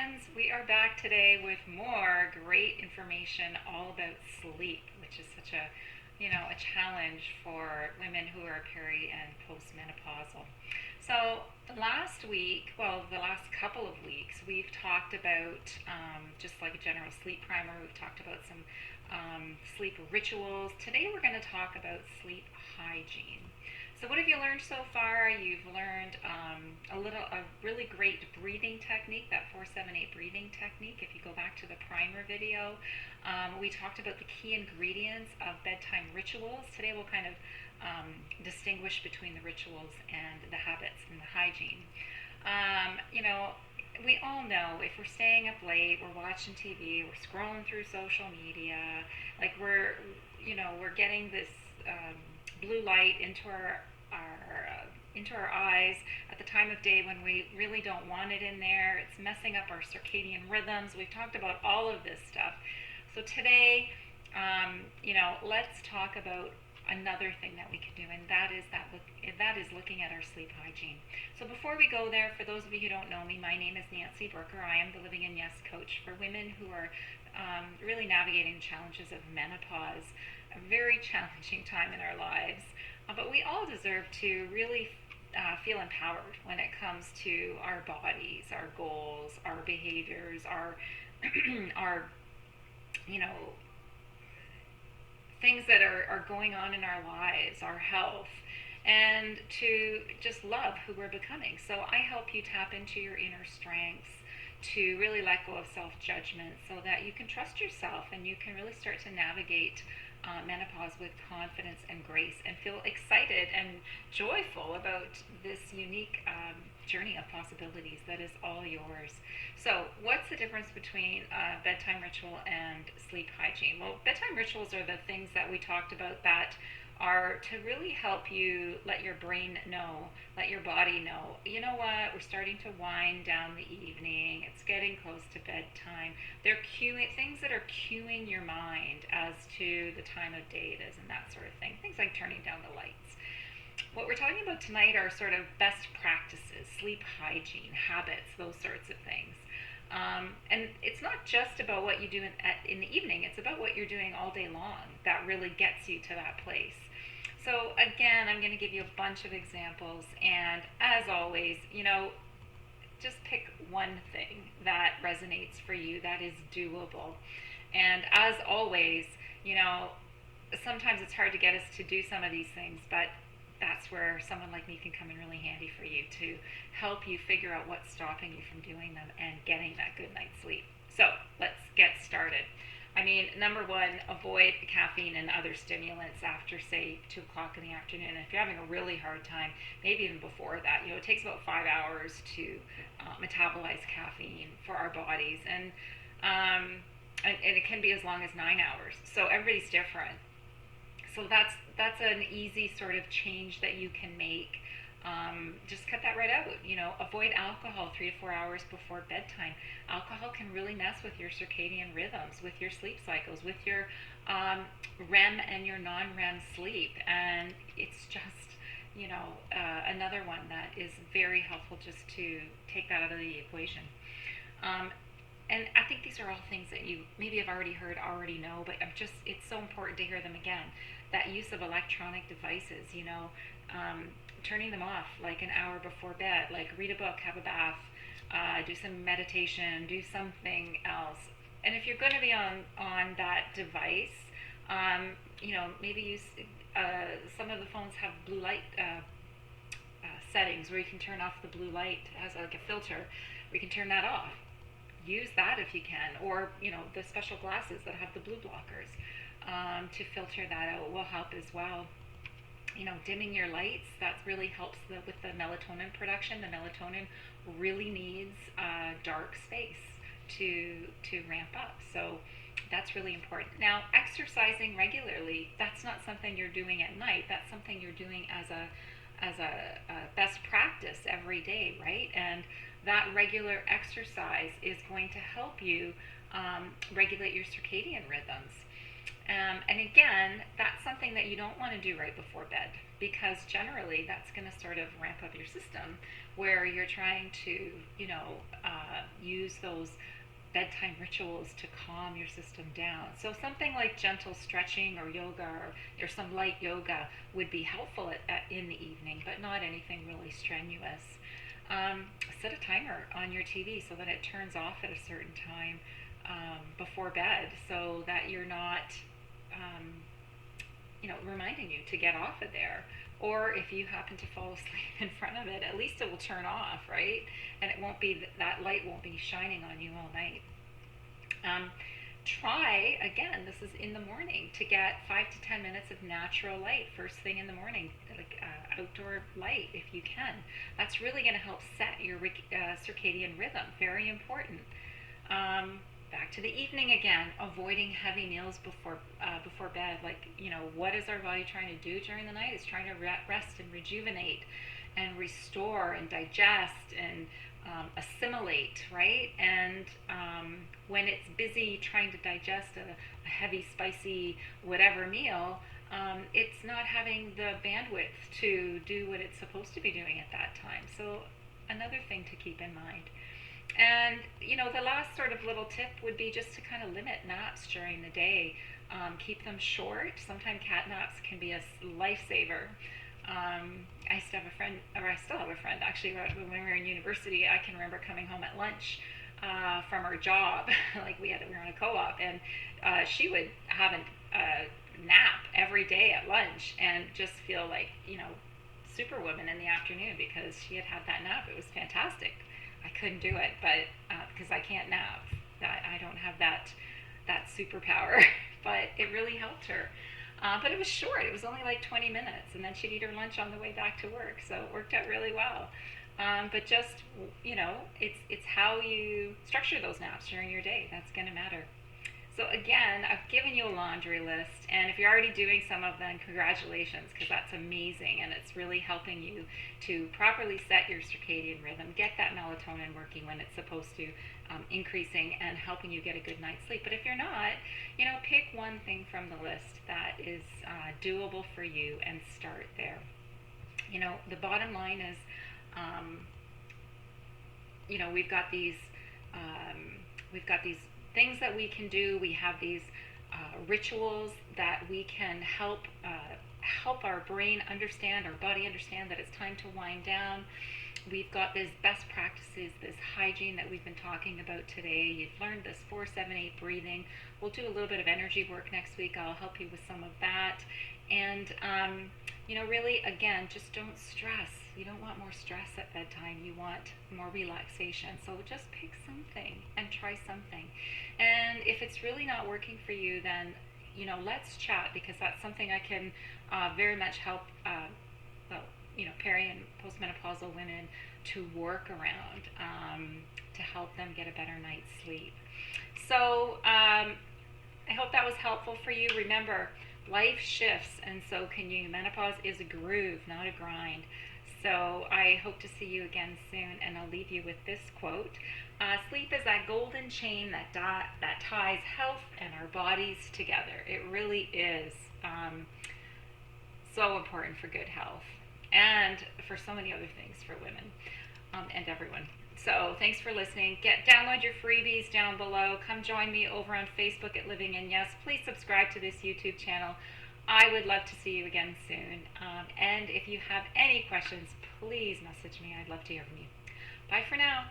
friends. We are back today with more great information all about sleep, which is such a challenge for women who are peri and postmenopausal. So last week, well, the last couple of weeks, we've talked about just like a general sleep primer. We've talked about some sleep rituals. Today we're going to talk about sleep hygiene. So what have you learned so far? You've learned a really great breathing technique, that 478 breathing technique. If you go back to the primer video, we talked about the key ingredients of bedtime rituals. Today we'll kind of distinguish between the rituals and the habits and the hygiene. We all know if we're staying up late, we're watching TV, we're scrolling through social media, like we're getting this blue light into our eyes at the time of day when we really don't want it in there. It's messing up our circadian rhythms. We've talked about all of this stuff. So today, let's talk about another thing that we can do, and that is looking at our sleep hygiene. So before we go there, for those of you who don't know me, my name is Nancy Brooker. I am the Living in Yes coach for women who are really navigating the challenges of menopause, a very challenging time in our lives. But we all deserve to really feel empowered when it comes to our bodies, our goals, our behaviors, our our things that are going on in our lives, our health, and to just love who we're becoming. So I help you tap into your inner strengths, to really let go of self-judgment so that you can trust yourself and you can really start to navigate menopause with confidence and grace and feel excited and joyful about this unique journey of possibilities that is all yours. So what's the difference between bedtime ritual and sleep hygiene? Well, bedtime rituals are the things that we talked about that are to really help you let your brain know, let your body know, you know what, we're starting to wind down the evening, it's getting close to bedtime. They're cueing, things that are cueing your mind as to the time of day it is and that sort of thing. Things like turning down the lights. What we're talking about tonight are sort of best practices, sleep hygiene, habits, those sorts of things. And it's not just about what you do in the evening, it's about what you're doing all day long that really gets you to that place. So again, I'm going to give you a bunch of examples, and as always, just pick one thing that resonates for you that is doable. And as always, sometimes it's hard to get us to do some of these things, but that's where someone like me can come in really handy for you to help you figure out what's stopping you from doing them and getting that good night's sleep. So let's get started. Number one, avoid caffeine and other stimulants after, say, 2 o'clock in the afternoon. And if you're having a really hard time, maybe even before that, it takes about 5 hours to metabolize caffeine for our bodies. And it can be as long as 9 hours. So everybody's different. So that's an easy sort of change that you can make. Just cut that right out. Avoid alcohol 3 to 4 hours before bedtime. Alcohol can really mess with your circadian rhythms, with your sleep cycles, with your REM and your non-REM sleep, and it's just another one that is very helpful just to take that out of the equation. And I think these are all things that you maybe have already heard, already know, but it's so important to hear them again. That use of electronic devices, turning them off like an hour before bed, like read a book, have a bath, do some meditation, do something else. And if you're going to be on that device, maybe use, some of the phones have blue light settings where you can turn off the blue light. It has like a filter. We can turn that off. Use that if you can, or the special glasses that have the blue blockers to filter that out will help as well. Dimming your lights, that really helps with the melatonin production. The melatonin really needs dark space to ramp up, so that's really important. Now, exercising regularly, that's not something you're doing at night. That's something you're doing as a best practice every day, right? And that regular exercise is going to help you regulate your circadian rhythms. And again, that's something that you don't want to do right before bed, because generally that's going to sort of ramp up your system where you're trying to, use those bedtime rituals to calm your system down. So something like gentle stretching or yoga or some light yoga would be helpful in the evening, but not anything really strenuous. Set a timer on your TV so that it turns off at a certain time before bed, so that you're not reminding you to get off of there. Or if you happen to fall asleep in front of it, at least it will turn off, right? And it won't be, that light won't be shining on you all night. Try, again, this is in the morning, to get 5 to 10 minutes of natural light first thing in the morning, like outdoor light if you can. That's really going to help set your circadian rhythm. Very important. Back to the evening again, avoiding heavy meals before bed. Like, what is our body trying to do during the night? It's trying to rest and rejuvenate and restore and digest and assimilate, right? And when it's busy trying to digest a heavy, spicy, whatever meal, it's not having the bandwidth to do what it's supposed to be doing at that time. So another thing to keep in mind. And, the last sort of little tip would be just to kind of limit naps during the day. Keep them short. Sometimes cat naps can be a lifesaver. I used to have a friend, or I still have a friend, actually, when we were in university. I can remember coming home at lunch from her job. Like we were on a co-op, and she would have a nap every day at lunch and just feel like, superwoman in the afternoon because she had had that nap. It was fantastic. I couldn't do it, but because I can't nap, I don't have that superpower. But it really helped her. But it was short. It was only like 20 minutes, and then she'd eat her lunch on the way back to work. So it worked out really well. But just, it's how you structure those naps during your day that's going to matter. So again, I've given you a laundry list, and if you're already doing some of them, congratulations, because that's amazing, and it's really helping you to properly set your circadian rhythm, get that melatonin working when it's supposed to, increasing, and helping you get a good night's sleep. But if you're not, pick one thing from the list that is doable for you and start there. The bottom line is, we've got these things that we can do. We have these rituals that we can help our brain understand, our body understand that it's time to wind down. We've got this best practices, this hygiene that we've been talking about today. You've learned this 4-7-8 breathing. We'll do a little bit of energy work next week. I'll help you with some of that. And, really, again, just don't stress. You don't want more stress at bedtime. You want more relaxation. So just pick something and try something. And if it's really not working for you, then, let's chat, because that's something I can very much help peri and postmenopausal women to work around, to help them get a better night's sleep. So I hope that was helpful for you. Remember, life shifts, and so can you. Menopause is a groove, not a grind. So I hope to see you again soon, and I'll leave you with this quote. Sleep is that golden chain that ties health and our bodies together. It really is so important for good health, and for so many other things for women and everyone. So thanks for listening. Download your freebies down below. Come join me over on Facebook at Living in Yes. Please subscribe to this YouTube channel. I would love to see you again soon. And if you have any questions, please message me. I'd love to hear from you. Bye for now.